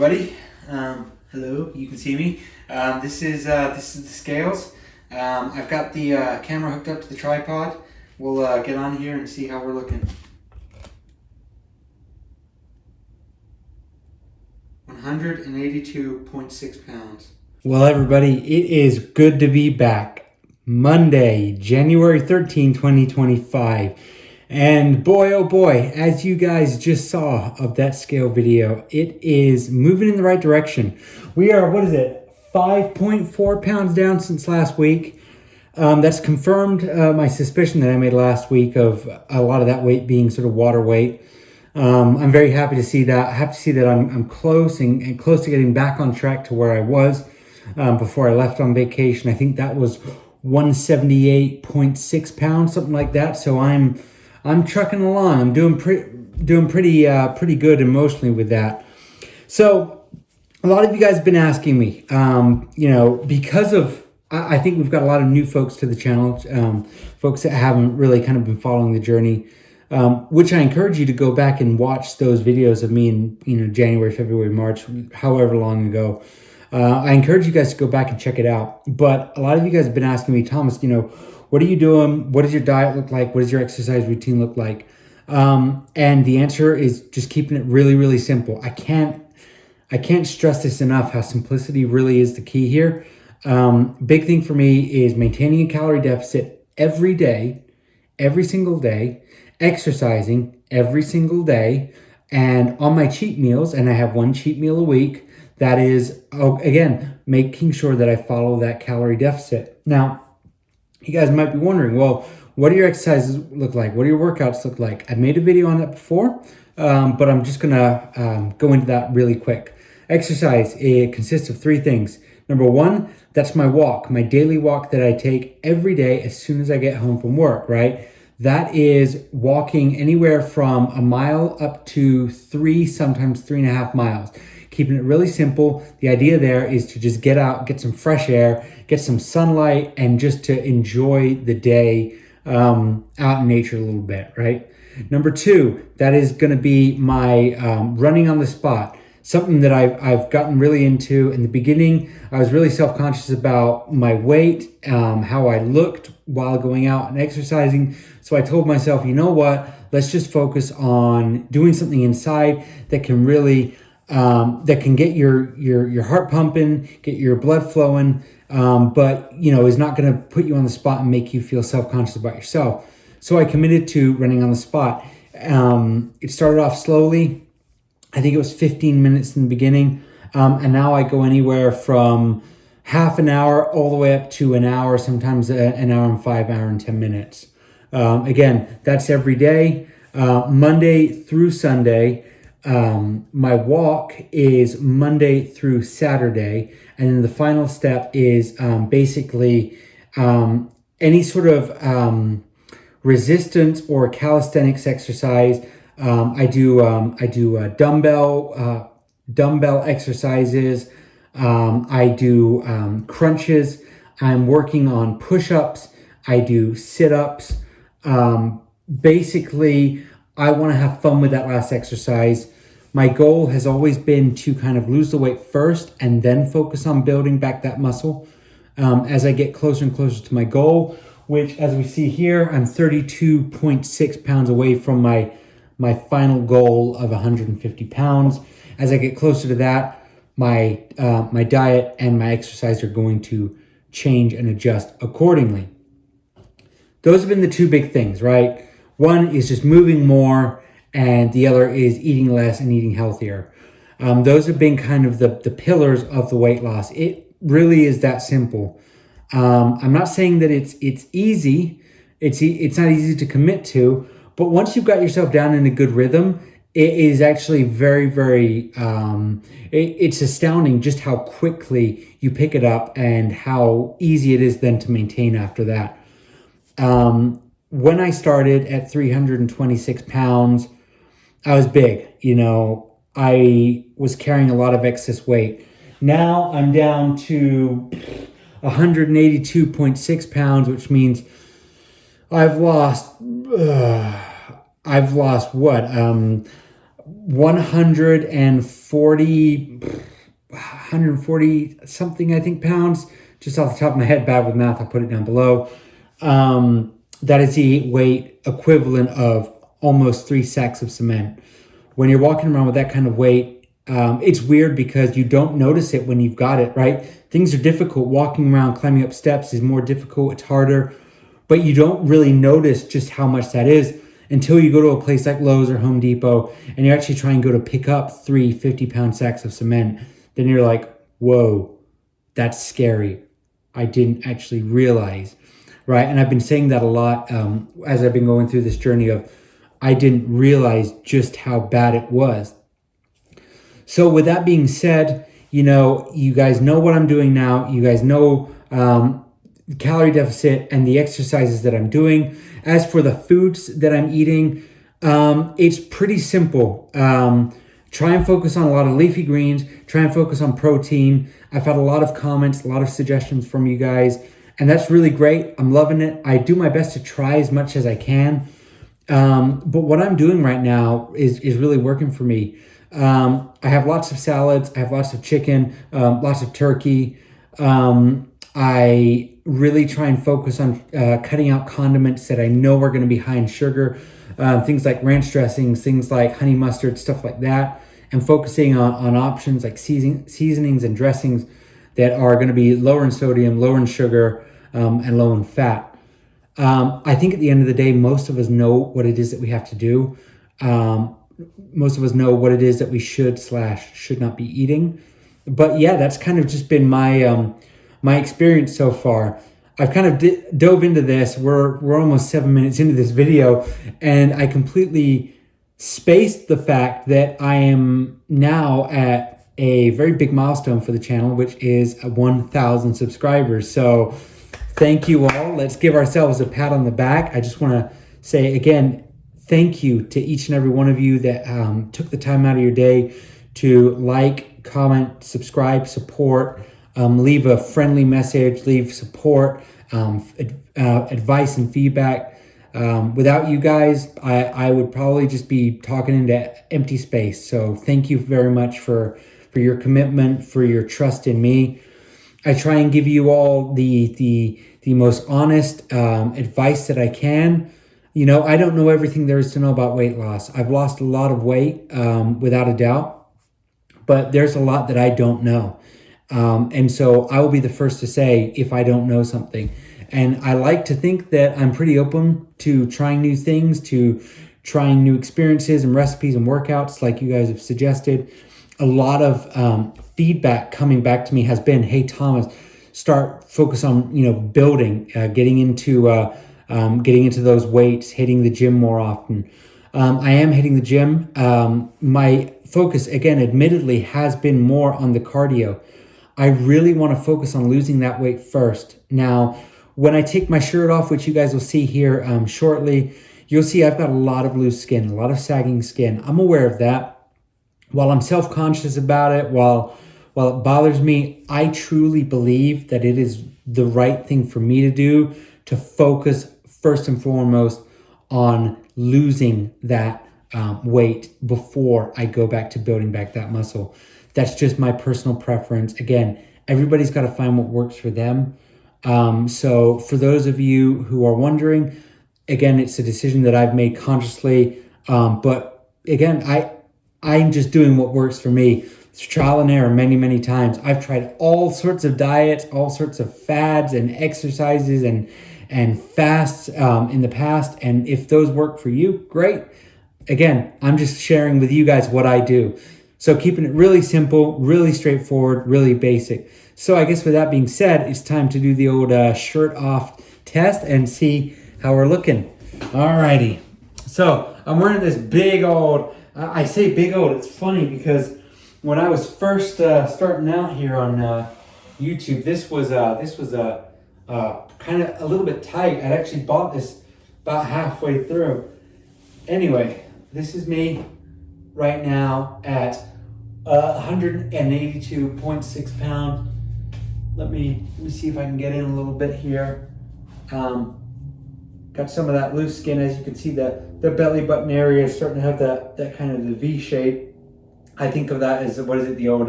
everybody. Hello, you can see me. This is the scales. I've got the camera hooked up to the tripod. We'll get on here and see how we're looking. 182.6 pounds. Well, everybody, it is good to be back. Monday, January 13, 2025. And boy, oh boy, as you guys just saw of that scale video, it is moving in the right direction. We are, 5.4 pounds down since last week. That's confirmed my suspicion that I made last week of a lot of that weight being sort of water weight. I'm very happy to see that. I have to see that I'm close and close to getting back on track to where I was before I left on vacation. I think that was 178.6 pounds, something like that. So I'm trucking along. I'm doing pretty good emotionally with that. So a lot of you guys have been asking me, because of, I think we've got a lot of new folks to the channel, folks that haven't really kind of been following the journey, which I encourage you to go back and watch those videos of me in, January, February, March, however long ago. I encourage you guys to go back and check it out. But a lot of you guys have been asking me, Thomas, what are you doing? What does your diet look like? What does your exercise routine look like? And the answer is just keeping it really, really simple. I can't stress this enough, how simplicity really is the key here. Big thing for me is maintaining a calorie deficit every day, every single day, exercising every single day, and on my cheat meals, and I have one cheat meal a week, that is, again, making sure that I follow that calorie deficit. Now, you guys might be wondering, well, what do your exercises look like? What do your workouts look like? I've made a video on that before, but I'm just gonna go into that really quick. Exercise, it consists of three things. Number one, that's my walk, my daily walk that I take every day as soon as I get home from work, right? That is walking anywhere from a mile up to 3, sometimes 3.5 miles. Keeping it really simple. The idea there is to just get out, get some fresh air, get some sunlight, and just to enjoy the day out in nature a little bit, right? Number two, that is going to be my running on the spot. Something that I've gotten really into. In the beginning, I was really self-conscious about my weight, how I looked while going out and exercising. So I told myself, you know what? Let's just focus on doing something inside that can really that can get your heart pumping, get your blood flowing, but is not going to put you on the spot and make you feel self-conscious about yourself. So I committed to running on the spot. It started off slowly. I think it was 15 minutes in the beginning, and now I go anywhere from half an hour all the way up to an hour, sometimes an hour and 5, hour and 10 minutes. Again, that's every day, Monday through Sunday. My walk is Monday through Saturday, and then the final step is basically any sort of resistance or calisthenics exercise. I do dumbbell exercises. I do crunches. I'm working on push-ups. I do sit-ups. Basically, I want to have fun with that last exercise. My goal has always been to kind of lose the weight first and then focus on building back that muscle as I get closer and closer to my goal, which, as we see here, I'm 32.6 pounds away from my final goal of 150 pounds. As I get closer to that, my diet and my exercise are going to change and adjust accordingly. Those have been the two big things, right? One is just moving more, and the other is eating less and eating healthier. Those have been kind of the pillars of the weight loss. It really is that simple. I'm not saying that it's easy. It's not easy to commit to, but once you've got yourself down in a good rhythm, it is actually very, very, it's astounding just how quickly you pick it up and how easy it is then to maintain after that. When I started at 326 pounds, I was big. I was carrying a lot of excess weight. Now I'm down to 182.6 pounds, which means I've lost what? 140 something, I think, pounds. Just off the top of my head, bad with math, I'll put it down below. That is the weight equivalent of almost 3 sacks of cement. When you're walking around with that kind of weight, it's weird because you don't notice it when you've got it, right? Things are difficult. Walking around, climbing up steps is more difficult. It's harder, but you don't really notice just how much that is until you go to a place like Lowe's or Home Depot and you actually try and go to pick up 3 50-pound sacks of cement. Then you're like, whoa, that's scary. I didn't actually realize, right? And I've been saying that a lot as I've been going through this journey of I didn't realize just how bad it was. So with that being said, you guys know what I'm doing now. You guys know calorie deficit and the exercises that I'm doing. As for the foods that I'm eating, it's pretty simple. Try and focus on a lot of leafy greens. Try and focus on protein. I've had a lot of comments, a lot of suggestions from you guys, and that's really great. I'm loving it. I do my best to try as much as I can. But what I'm doing right now is really working for me. I have lots of salads. I have lots of chicken, lots of turkey. I really try and focus on cutting out condiments that I know are going to be high in sugar, things like ranch dressings, things like honey mustard, stuff like that, and focusing on options like seasonings and dressings that are going to be lower in sodium, lower in sugar, and low in fat. I think at the end of the day, most of us know what it is that we have to do. Most of us know what it is that we should not be eating. But yeah, that's kind of just been my my experience so far. I've kind of dove into this. We're almost 7 minutes into this video, and I completely spaced the fact that I am now at a very big milestone for the channel, which is 1,000 subscribers. So thank you all. Let's give ourselves a pat on the back. I just want to say again, thank you to each and every one of you that took the time out of your day to like, comment, subscribe, support, leave a friendly message, leave support, advice and feedback. Without you guys, I would probably just be talking into empty space. So thank you very much for your commitment, for your trust in me. I try and give you all the most honest advice that I can. I don't know everything there is to know about weight loss. I've lost a lot of weight, without a doubt, but there's a lot that I don't know. And so I will be the first to say if I don't know something. And I like to think that I'm pretty open to trying new things, to trying new experiences and recipes and workouts like you guys have suggested. A lot of feedback coming back to me has been, hey, Thomas, focus on, building, getting into those weights, hitting the gym more often. I am hitting the gym. My focus, again, admittedly, has been more on the cardio. I really want to focus on losing that weight first. Now, when I take my shirt off, which you guys will see here shortly, you'll see I've got a lot of loose skin, a lot of sagging skin. I'm aware of that. While I'm self-conscious about it, while it bothers me, I truly believe that it is the right thing for me to do, to focus first and foremost on losing that weight before I go back to building back that muscle. That's just my personal preference. Again, everybody's got to find what works for them. So for those of you who are wondering, again, it's a decision that I've made consciously. But again, I'm just doing what works for me. It's trial and error many, many times. I've tried all sorts of diets, all sorts of fads and exercises and fasts in the past. And if those work for you, great. Again, I'm just sharing with you guys what I do. So keeping it really simple, really straightforward, really basic. So I guess with that being said, it's time to do the old shirt off test and see how we're looking. Alrighty. So I'm wearing this big old, I say big old, it's funny because when I was first starting out here on YouTube, this was kind of a little bit tight. I'd actually bought this about halfway through. Anyway, this is me right now at 182.6 pounds. Let me see if I can get in a little bit here. Got got some of that loose skin. As you can see, the belly button area is starting to have that kind of the V shape. I think of that as, what is it, the old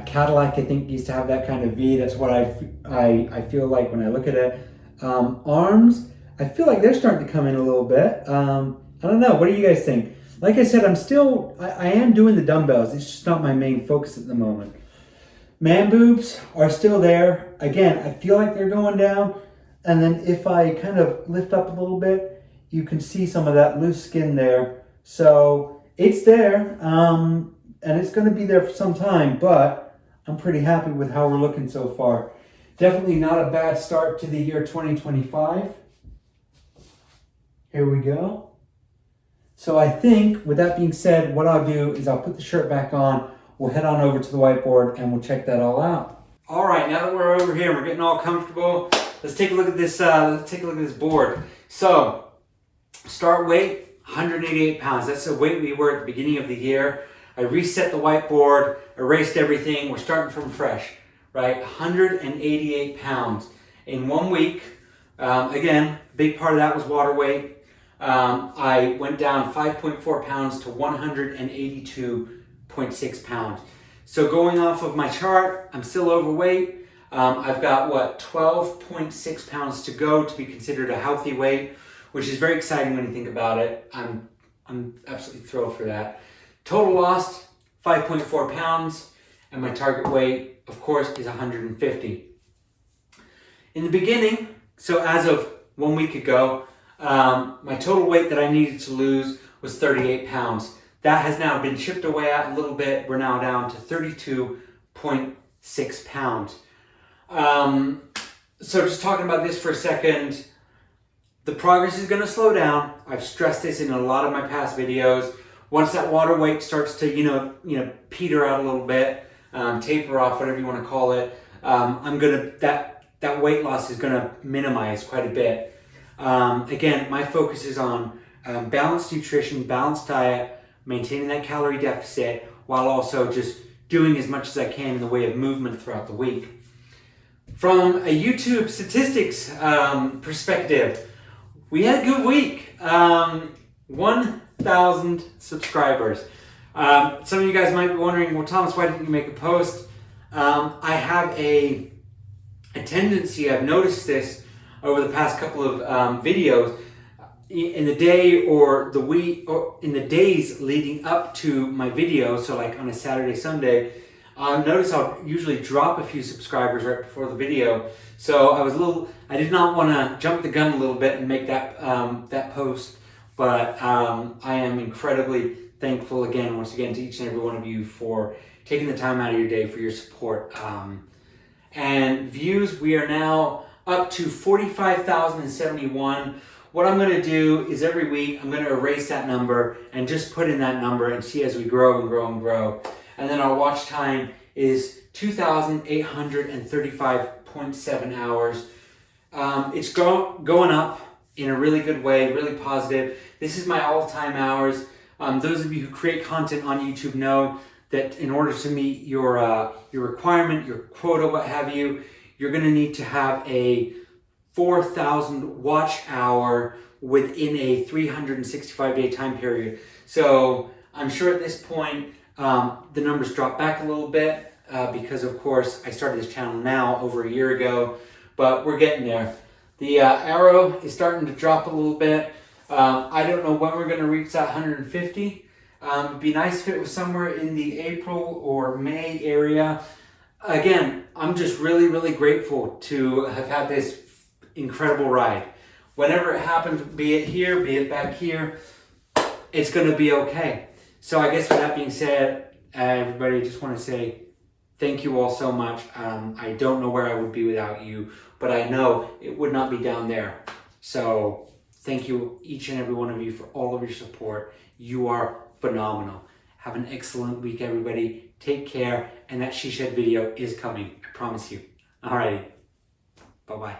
Cadillac, I think, used to have that kind of V. That's what I feel like when I look at it. Arms, I feel like they're starting to come in a little bit. I don't know. What do you guys think? Like I said, I am doing the dumbbells. It's just not my main focus at the moment. Man boobs are still there. Again, I feel like they're going down. And then if I kind of lift up a little bit, you can see some of that loose skin there. So it's there. And it's going to be there for some time, but I'm pretty happy with how we're looking so far. Definitely not a bad start to the year 2025. Here we go. So I think, with that being said, what I'll do is I'll put the shirt back on, we'll head on over to the whiteboard, and we'll check that all out. All right, now that we're over here and we're getting all comfortable, let's take a look at this. Let's take a look at this board. So, start weight, 188 pounds. That's the weight we were at the beginning of the year. I reset the whiteboard, erased everything. We're starting from fresh, right? 188 pounds in 1 week. Again, a big part of that was water weight. I went down 5.4 pounds to 182.6 pounds. So going off of my chart, I'm still overweight. I've got 12.6 pounds to go to be considered a healthy weight, which is very exciting when you think about it. I'm absolutely thrilled for that. Total lost 5.4 pounds, and my target weight, of course, is 150. In the beginning, so as of 1 week ago, my total weight that I needed to lose was 38 pounds. That has now been chipped away at a little bit. We're now down to 32.6 pounds. So just talking about this for a second, the progress is going to slow down. I've stressed this in a lot of my past videos. Once that water weight starts to, peter out a little bit, taper off, whatever you want to call it, that weight loss is going to minimize quite a bit. Again, my focus is on balanced nutrition, balanced diet, maintaining that calorie deficit, while also just doing as much as I can in the way of movement throughout the week. From a YouTube statistics perspective, we had a good week. 1,000 subscribers. Some of you guys might be wondering, well, Thomas, why didn't you make a post? I have a tendency, I've noticed this over the past couple of videos, in the day or the week, or in the days leading up to my video, so like on a Saturday, Sunday, notice I'll usually drop a few subscribers right before the video. So I did not want to jump the gun a little bit and make that post, but I am incredibly thankful once again to each and every one of you for taking the time out of your day for your support. And views, we are now up to 45,071. What I'm going to do is every week I'm going to erase that number and just put in that number and see as we grow and grow and grow. And then our watch time is 2,835.7 hours. It's going up in a really good way, really positive. This is my all-time hours. Those of you who create content on YouTube know that in order to meet your requirement, your quota, what have you, you're going to need to have a 4,000 watch hour within a 365-day time period. So I'm sure at this point the numbers drop back a little bit because, of course, I started this channel now over a year ago, but we're getting there. The arrow is starting to drop a little bit. I don't know when we're going to reach that 150. It'd be nice if it was somewhere in the April or May area. Again, I'm just really, really grateful to have had this incredible ride. Whenever it happens, be it here, be it back here, it's going to be okay. So I guess with that being said, everybody, I just want to say thank you all so much. I don't know where I would be without you, but I know it would not be down there. So thank you, each and every one of you, for all of your support. You are phenomenal. Have an excellent week, everybody. Take care, and that She Shed video is coming. I promise you. Alrighty. Bye-bye.